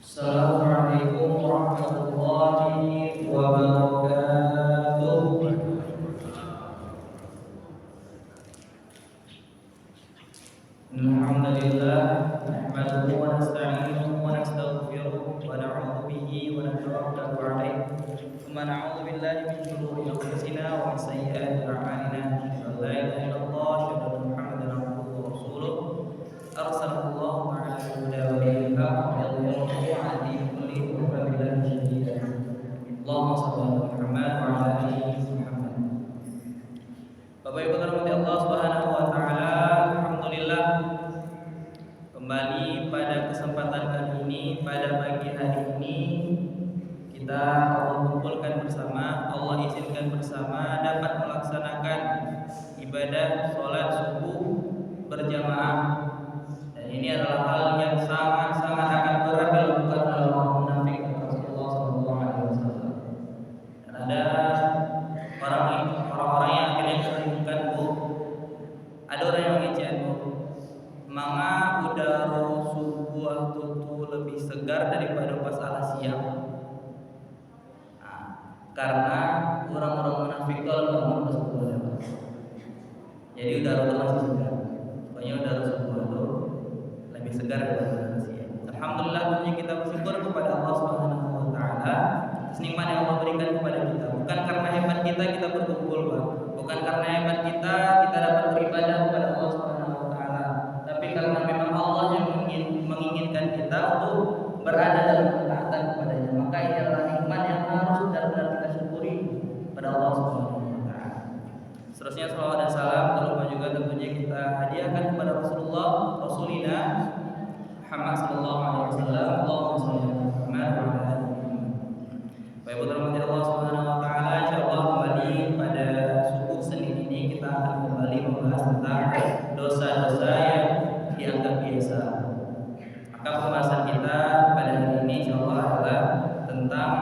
Assalamualaikum warahmatullahi wabarakatuh. Alhamdulillah, nahmaduhu wa nasta'inuhu wa nastaghfiruh wa na'udzu bihi wa natawakkalu 'alaihi. Wa na'udzu billahi min shururi anfusina wa min sayyi'ati a'malina. La ilaha illallah wa Muhammadan abduhu wa rasuluh. Arsalallahu ta'ala bil huda wa dinil haqq wa yudhhirahu 'ala dini kullihi wa kafa billahi shahida. Allahumma shalli ala Muhammad wa 'ala ali Muhammad. Bapak Ibu dirahmati Allah Subhanahu wa taala, alhamdulillah kembali pada kesempatan kali ini, pada pagi hari ini kita Allah kumpulkan bersama, Allah izinkan bersama dapat melaksanakan ibadah sholat subuh berjamaah. Dan ini adalah hal yang sangat-sangat akan berat dilakukan oleh orang munafik Rasulullah SAW. Dan ada orang-orang yang akhirnya mengumumkan, ada orang yang mengejar, manga udara subuh tutu lebih segar daripada pas alas siang. Karena orang-orang munafik kalau bangun pas subuh lewat, jadi udara itu masih segar. Pokoknya udara subuh itu lebih segar daripada alas siang. Alhamdulillah, tentunya kita bersyukur kepada Allah Subhanahu wa taala atas nikmat yang Allah berikan kepada kita. Bukan karena hebat kita berkumpul, Pak. Bukan karena hebat kita dapat beribadah kepada Allah Subhanahu wa taala, tapi karena memang Allah yang menginginkan kita untuk berada dalam ketaatan kepadanya. Maka ini adalah nikmat yang harus benar-benar kita syukuri pada Allah Subhanahu wa taala. Seterusnya salawat dan salam terlupa juga tentunya kita hadiahkan kepada Rasulina Muhammad sallallahu alaihi wasallam. Allahumma shalli ala Muhammad wa ala ali Muhammad. Baik, putra-putri Allah Subhanahu wa taala, insyaallah kembali pada subuh Senin ini kita akan kembali membahas tentang dosa-dosa yang dianggap biasa. Maka pembahasan kita pada hari ini insyaallah adalah tentang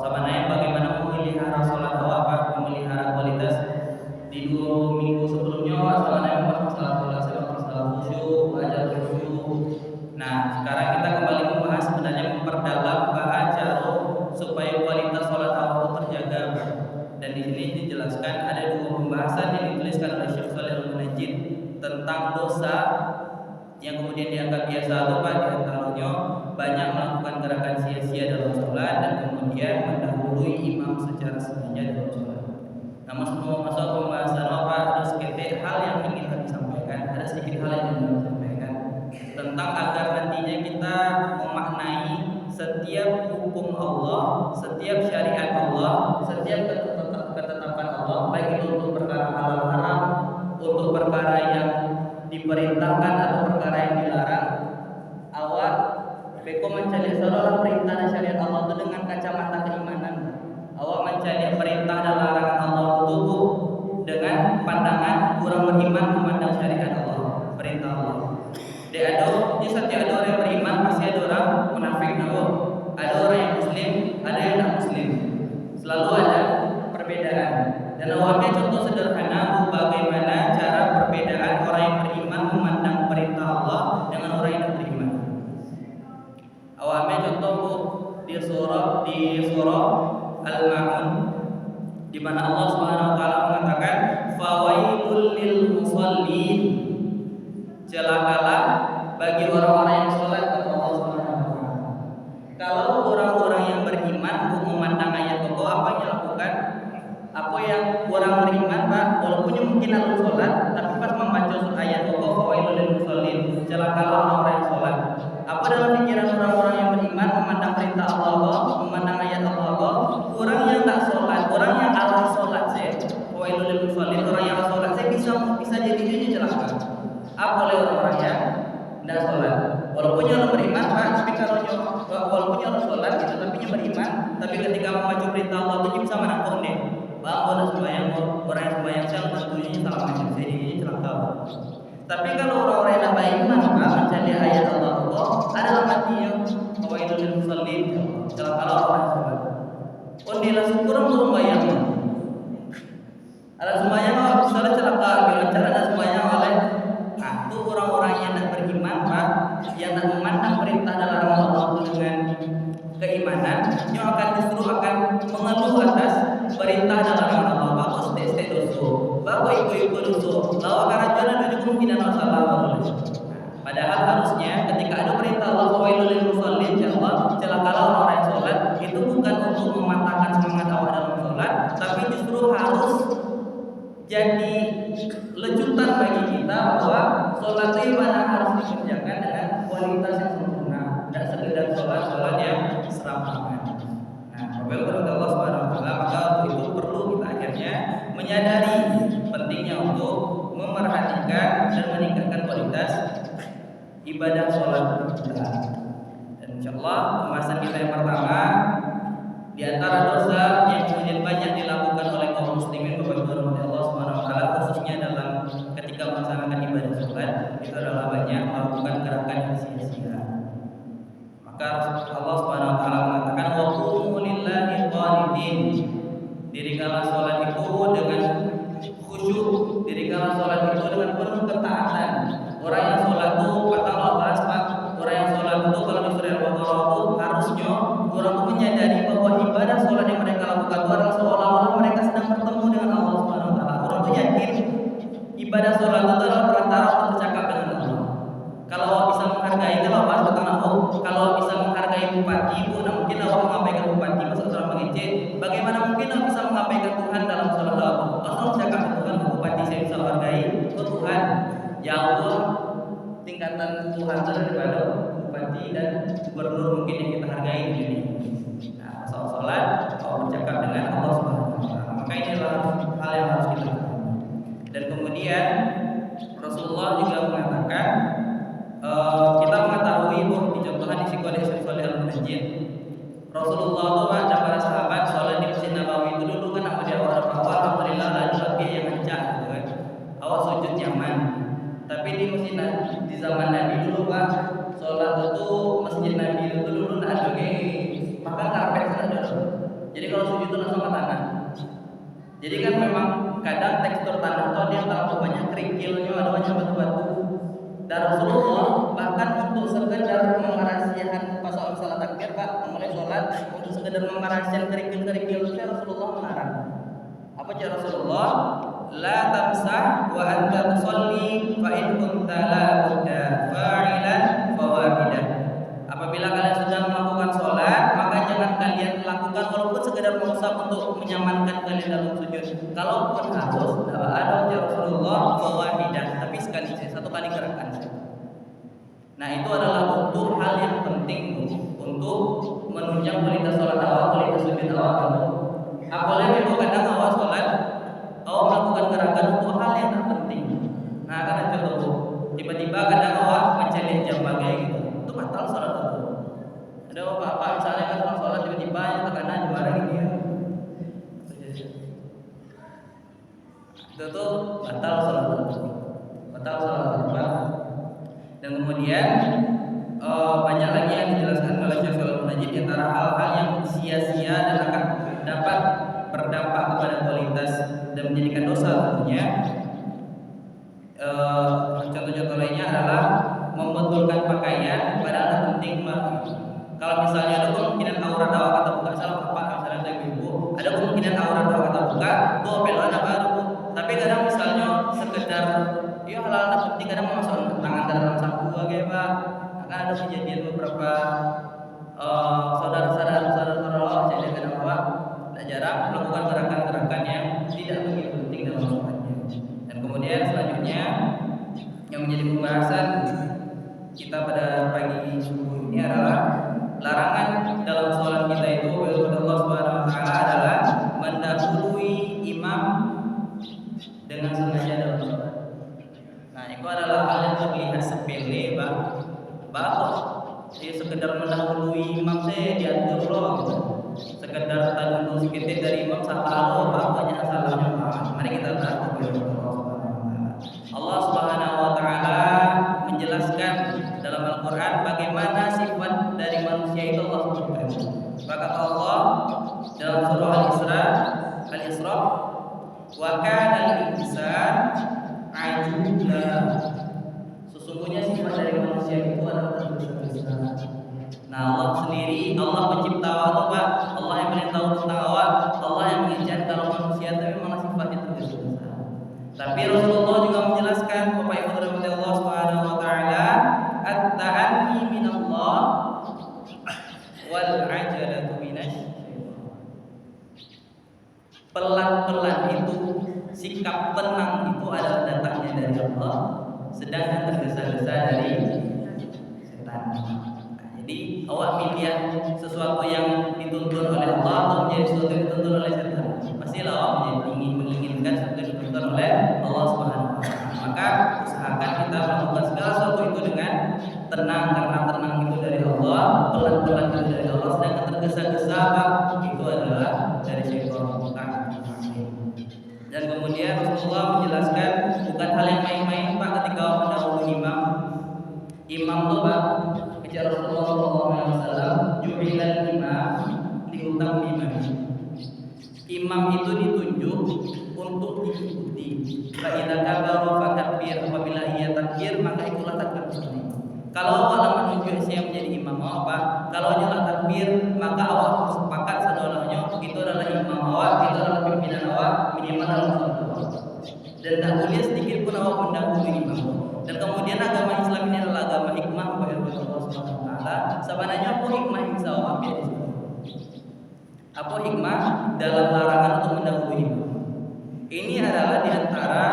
sebenarnya bagaimana memelihara sholat awal, memelihara kualitas. Di 2 minggu sebelumnya sebenarnya membahas masalah khusyuk, belajar khusyuk. Nah, sekarang kita kembali membahas sebenarnya memperdalam cara supaya kualitas sholat awal itu terjaga. Dan di sini dijelaskan ada 2 pembahasan yang dituliskan oleh Syekh Shalih Al-Munajjid tentang dosa yang kemudian dianggap biasa atau di antaranya banyak melakukan gerakan sia-sia dalam sholat dan kemudian mendahului imam secara sengaja dalam sholat. Namun sebelum masuk pembahasan ada sedikit hal yang ingin kami sampaikan, tentang agar nantinya kita memaknai setiap hukum Allah, setiap syariat Allah, setiap ketetapan Allah, baik itu untuk perkara halal haram, untuk perkara yang diperintahkan atau perkara yang dilarang. Awak beko mencari seluruh perintah dan syariat Allah itu dengan kacamata keimanan. Awak mencari perintah dan larangan Allah itu dengan pandangan orang beriman memandang syariat Allah, perintah Allah. Di setiap ada orang yang beriman pasti ada orang munafik, ada orang yang muslim, ada yang tidak muslim. Selalu ada perbedaan. Dan awalnya contoh sederhana bagaimana cara perbedaan orang yang beriman memandang perintah Allah dengan orang yang tidak beriman. Awalnya contoh di surah Al-Ma'un, di mana Allah Subhanahu wa taala mengatakan fawailul lil musallin, celakalah bagi orang-orang yang sholat kepada Allah Subhanahu wa taala. Kalau orang-orang yang beriman memandang ayat Allah, apa yang dilakukan? Apa yang orang beriman, Pak, walaupun mungkin harus sholat, tapi pas membaca ayat Allah fawailul lil musallin, celakalah orang-orang yang sholat. Apa dalam pikiran orang-orang yang beriman memandang perintah Allah, memandang ayat Allah, orang yang tak sholat, orang yang alah sholat saya, fawailul lil musallin, orang yang alah sholat saya bisa jadi dia celaka. Apa oleh orang-orang yang tidak sholat? Walaupun orang beriman, Pak, tapi kalau walaupun orang sholat gitu, tapi beriman, tapi ketika membaca perintah Allah itu bisa menangkap deh. Bahwa orang yang sembahyang saya tentunya salah macam saya ini celaka. Tapi kalau orang-orang yang tidak beriman, Pak, mencari ayat Allah adalah matinya fawailul lil musallin, celakalah orang yang sholat. Ondilah syukur untuk sembahyang. Ada sembahyang misalnya celaka, bila cara ada sembahyang oleh itu orang-orang yang tidak beriman Pak, yang tidak memandang perintah dan larangan Allah itu dengan keimanan, yang akan justru akan mengeluh atas perintah dan larangan Allah. Bapak stek dosa, bapak ibu dosa, lalu akan ajaran tujuh kemungkinan masalah. Padahal harusnya ketika ada perintah Allah fawailul lil musallin, celakalah orang yang sholat, itu bukan untuk mematahkan semangat awak dalam sholat, tapi justru harus jadi lecutan bagi kita bahwa sholat itu ibadah harus dikerjakan dengan kualitas yang sempurna, tidak sekedar sholat yang serampangan. Nah, apabila Allah Subhanahu wa taala, maka itu perlu kita akhirnya menyadari pentingnya untuk memerhatikan dan meningkatkan kualitas ibadah sholat kita. Dan insyaallah pembahasan kita yang pertama di antara dosa yang kemudian banyak dilakukan oleh kaum muslimin Bapak Ibu rahmati Allah Subhanahu wa taala, khususnya dalam ketika melaksanakan ibadah sholat, itu adalah banyak melakukan gerakan yang sia-sia. Maka Allah Subhanahu wa taala mengatakan wa qumu lillahi qanitin. Dirikanlah sholat itu dengan khusyuk, dirikanlah sholat itu dengan penuh ketaatan. Orang yang sholat itu kata Allah bahas Pak, orang yang sholat itu kalau di surah Al-Baqarah itu harusnya orang itu menyadari bahwa ibadah sholat yang mereka lakukan itu adalah seolah-olah mereka sedang bertemu dengan Allah Subhanahu wa taala. Orang itu yakin ibadah sholat itu adalah perantara untuk bercakap dengan Allah. Kalau Allah bisa menghargai, kalau bahas tentang Allah, kalau Allah bisa menghargai bupati itu, nah mungkin Allah mengabaikan bupati masuk seorang pengecek. Bagaimana mungkin Allah bisa mengabaikan Tuhan dalam sholat Allah? Allah bercakap dengan Tuhan, bupati saya bisa menghargai, oh Tuhan, ya Allah, tingkatan Tuhan daripada bupati dan gubernur mungkin yang kita hargai di dunia. Nah, soal sholat, kalau bercakap dengan Allah Subhanahu wa taala, maka inilah hal yang harus kita lakukan. Dan kemudian Rasulullah juga mengatakan, kita mengetahui bahwa dicontohkan di Syekh Shalih Al-Munajjid, Rasulullah itu ada para sahabat sholat di Masjid Nabawi itu dulu kan nama dia awal alhamdulillah lalu dia yang mencah gitu kan, awal sujud nyaman. Tapi di masjid di zaman Nabi dulu Pak, sholat itu masjid Nabi itu dulu tidak ada maka karpet ada. Jadi kalau sujud itu langsung ke tanah. Jadi kan memang kadang tekstur tanah itu ada yang terlalu banyak kerikilnya, ada banyak batu-batu. Dan Rasulullah bahkan untuk sekedar mengerahasiakan pas salat takbir Pak, mulai sholat untuk sekedar mengerahasiakan kerikil-kerikil itu Rasulullah melarang. Apa cara Rasulullah? La tamsah wa anta tusalli fa in kunta la budda fa'ilan fawahidah. Apabila kalian sedang melakukan sholat, maka jangan kalian lakukan walaupun sekedar mengusap untuk menyamankan kalian dalam sujud. Kalaupun harus, ada cara Rasulullah fawahidah, tapi sekali satu kali gerakan. Nah itu adalah untuk hal yang penting untuk menunjang kualitas sholat awal, kualitas sujud awal. Apalagi kalau kadang awal sholat, awal melakukan gerakan untuk hal yang tak penting. Nah karena contoh, tiba-tiba kadang awal mencari jam bagai gitu, itu batal sholat itu. Ada bapak misalnya kan orang sholat tiba-tiba yang tekanan juara gitu ya, itu tuh batal sholat itu, batal sholat itu. Dan kemudian banyak lagi yang dijelaskan oleh Syekh Shalih Al-Munajjid di antara hal-hal yang sia-sia dan akan dapat berdampak kepada kualitas dan menjadikan dosa tentunya. Contoh-contoh lainnya adalah membetulkan pakaian padahal tak penting. Kalau misalnya ada kemungkinan aurat awak kata buka, salah apa misalnya saya ibu, ada kemungkinan aurat awak kata buka, itu pelan apa baru. Tapi kadang misalnya sekedar ya hal-hal tak penting, kadang memasukkan tangan dalam saku aja Pak. Akan ada kejadian beberapa saudara-saudara Allah jadi kadang Pak tidak jarang melakukan gerakan-gerakan yang tidak begitu penting dalam sholatnya. Dan kemudian selanjutnya yang menjadi pembahasan kita pada pagi subuh ini adalah larangan dalam sholat kita itu oleh Allah Subhanahu wa taala adalah mendahului imam dengan sengaja dalam sholat. Nah, itu adalah hal yang terlihat sepele, Pak. Bahwa dia sekedar mendahului imam saya diatur loh gitu. Sekedar tadulu sedikit dari imam salah loh, Pak, banyak salahnya. Mari kita tahu Allah Subhanahu wa taala menjelaskan dalam Al-Qur'an bagaimana sifat dari manusia itu Allah sebutkan. Maka Allah dalam surah Al-Isra, wa kana al-insan ajula. dari manusia itu adalah tergesa-gesa. Nah, Allah sendiri, Allah pencipta awak itu Pak, Allah yang beritahu tentang awak, Allah yang mengizinkan kalau manusia tapi malah sifatnya tergesa-gesa. Tapi Rasulullah juga menjelaskan, Bapak Ibu rahmati Allah Subhanahu wa taala, at-ta'anni minallah wal 'ajalatu minasyaitan. Pelan-pelan itu, sikap tenang itu adalah datangnya dari Allah, sedangkan tergesa-gesa dari setan. Jadi awak milih sesuatu yang dituntun oleh Allah atau menjadi sesuatu yang dituntun oleh setan. Pastilah awak menginginkan sesuatu yang dituntun oleh Allah Subhanahu wa taala. Maka usahakan kita melakukan segala sesuatu itu dengan tenang, karena tenang itu dari Allah, pelan-pelan itu dari Allah, sedangkan tergesa-gesa itu adalah dari syaitan. Dan kemudian Rasulullah menjelaskan bukan hal yang main-main Pak ketika mendahului imam. Imam itu Pak, kejar Rasulullah SAW, ju'ilal imam diutam imam. Imam itu ditunjuk untuk diikuti. Fa'idza kabara fakabbir, apabila ia takbir maka itulah takbir sunni. Kalau awak menunjuk siapa menjadi imam Pak, kalau nyala takbir maka awak sepakat sedonohnya itu adalah imam awak, itu adalah pimpinan awak minimal dalam sholat awak. Dan tak boleh sedikit pun awak mendahului imam. Dan kemudian agama Islam ini adalah agama hikmah kepada Allah Subhanahu wa taala. Sebenarnya apa hikmah yang bisa awak ambil di situ? Apa hikmah dalam larangan untuk mendahului imam? Ini adalah di antara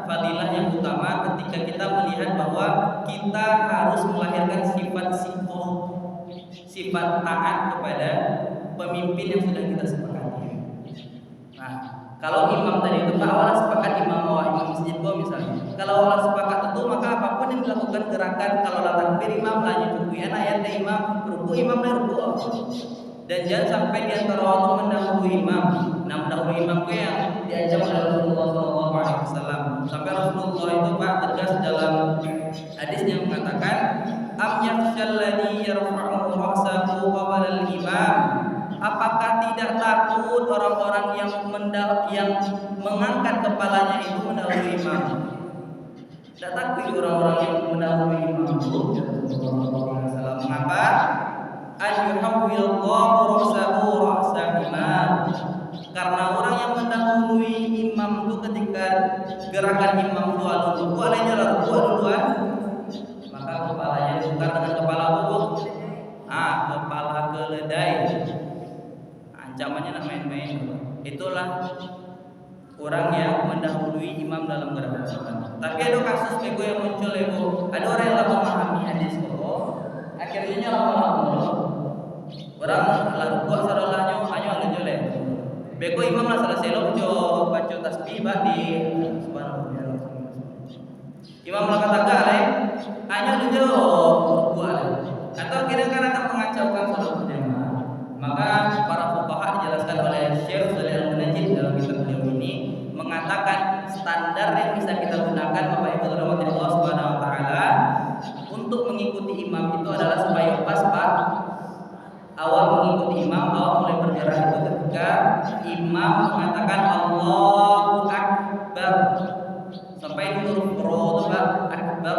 fadilah yang utama ketika kita melihat bahwa kita harus melahirkan sifat sikoh, sifat taat kepada pemimpin yang sudah kita sepakati. Nah, kalau imam tadi itu awalnya sepakat imam masjid misalnya. Kalau awalnya sepakat itu maka apapun yang dilakukan gerakan, kalau takbir imam lanjut ruku, ayat imam ruku, imam ruku. Dan jangan sampai di antara waktu mendahului imam. Nah, mendahului imam itu yang diancam oleh Rasulullah SAW. Sampai Rasulullah itu Pak tegas dalam hadis yang mengatakan, am yakhshal ladzi yarfa'u ra'sahu qabla al-imam. Apakah tidak takut orang-orang yang mengangkat kepalanya itu mendahului imam? Tidak takut orang-orang yang mendahului imam itu. Mengapa? Ayyuhawwillahu ra'sahu ra'sa imam. Karena orang yang mendahului imam itu ketika gerakan imam itu alun-alun alainya duluan, maka kepalanya ditukar dengan kepala bubuk. Kepala keledai. Ancamannya nak main-main. Itulah orang yang mendahului imam dalam gerakan sholat. Tapi ada kasus bego yang muncul Ibu. Ada orang yang memahami hadis itu, akhirnya lama-lama orang lalu buat sarolahnya hanya ada jelek. Beko imam lah selesai lo baca tasbih di subhanallah. Imam lah kata gale hanya ada jelek buat. Atau kira-kira akan mengacaukan salat berjamaah. Maka para fuqaha dijelaskan oleh Syekh Shalih Al-Munajjid dalam kitab beliau ini mengatakan standar yang bisa kita gunakan Bapak Ibu rahmati Allah Subhanahu wa taala untuk mengikuti imam itu adalah supaya pas Pak. Awal mengikuti imam, awal mulai bergerak itu ketika imam mengatakan Allahu Akbar sampai di huruf ro itu Pak, Akbar,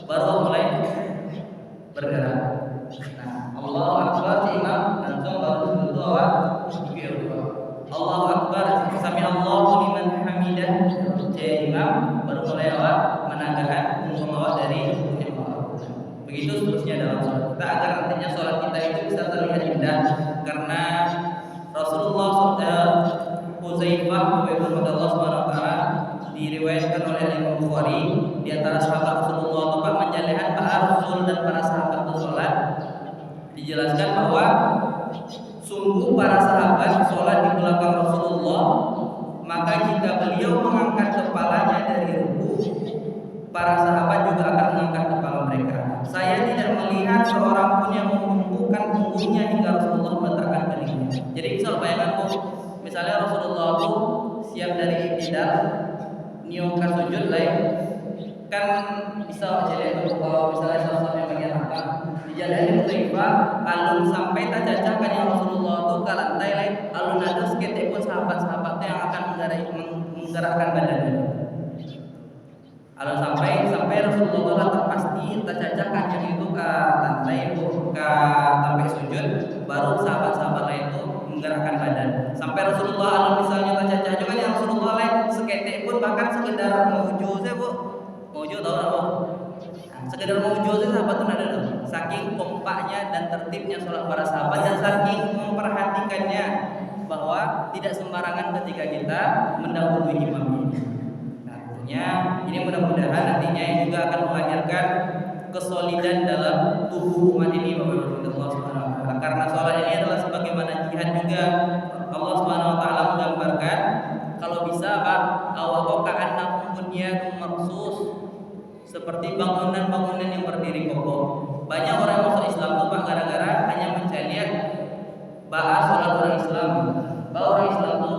baru mulai bergerak. Nah, Allahu Akbar imam langsung baru itu awal Allahu Akbar, sami Allahu liman hamidah, imam baru mulai awal menandakan awal dari begitu seterusnya dalam sholat kita, agar nantinya sholat kita itu bisa terlihat indah. Karena Rasulullah Huzaifah bin Allah Subhanahu wa taala diriwayatkan oleh Imam Bukhari, di antara sahabat Rasulullah tempat menjalehan para rasul dan para sahabat sholat, dijelaskan bahwa sungguh para sahabat sholat di belakang Rasulullah, maka jika beliau mengangkat kepalanya dari ruku, para sahabat juga akan mengangkat kepala mereka. Saya tidak melihat seorang pun yang menumbuhkan punggungnya hingga Rasulullah meletakkan kelingnya. Jadi misal bayangkan Bu, misalnya Rasulullah itu siap dari iktidal, niungkan sujud lain, kan bisa jadi kalau misalnya salah satu yang bagian atas dijalanin Hudzaifah, alun sampai tak cacakan yang Rasulullah itu ke lantai lain, alun ada seketik pun sahabat-sahabatnya yang akan menggerakkan badannya. Kalau sampai Rasulullah terpasti tercacakan yang itu ke lantai ke sampai sujud, baru sahabat-sahabat lain itu menggerakkan badan. Sampai Rasulullah kalau misalnya tercacah juga yang Rasulullah lain seketik pun bahkan sekedar menuju saya bu, menuju tahu tak bu? Sekedar menuju saja sahabat itu ada loh. Saking kompaknya dan tertibnya sholat para sahabat dan saking memperhatikannya bahwa tidak sembarangan ketika kita mendahului imam ini. Ini mudah-mudahan nantinya yang juga akan melahirkan kesolidan dalam tubuh umat ini Bapak Allah Subhanahu wa taala. Karena salat ini adalah sebagaimana jihad juga. Allah Subhanahu wa taala menggambarkan kalau bisa Pak awaqaka annakum bunyanun marsus, seperti bangunan-bangunan yang berdiri kokoh. Banyak orang yang masuk Islam itu Pak gara-gara hanya mencari bahas salat orang Islam. Bahwa orang Islam itu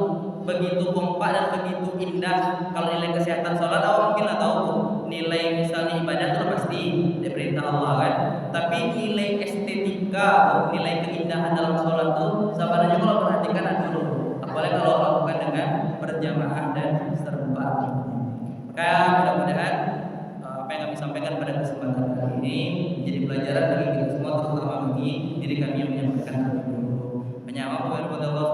begitu kompak dan begitu indah. Kalau nilai kesehatan sholat awak mungkin lah tahu nilai misalnya ibadah itu pasti diperintah Allah kan, tapi nilai estetika, nilai keindahan dalam sholat itu sebenarnya kalau perhatikan dulu, apalagi kalau lakukan dengan berjamaah dan serempak. Maka mudah-mudahan apa yang kami sampaikan pada kesempatan kali ini menjadi pelajaran bagi kita semua, terutama bagi diri kami yang menyampaikan. Menyapa kepada Allah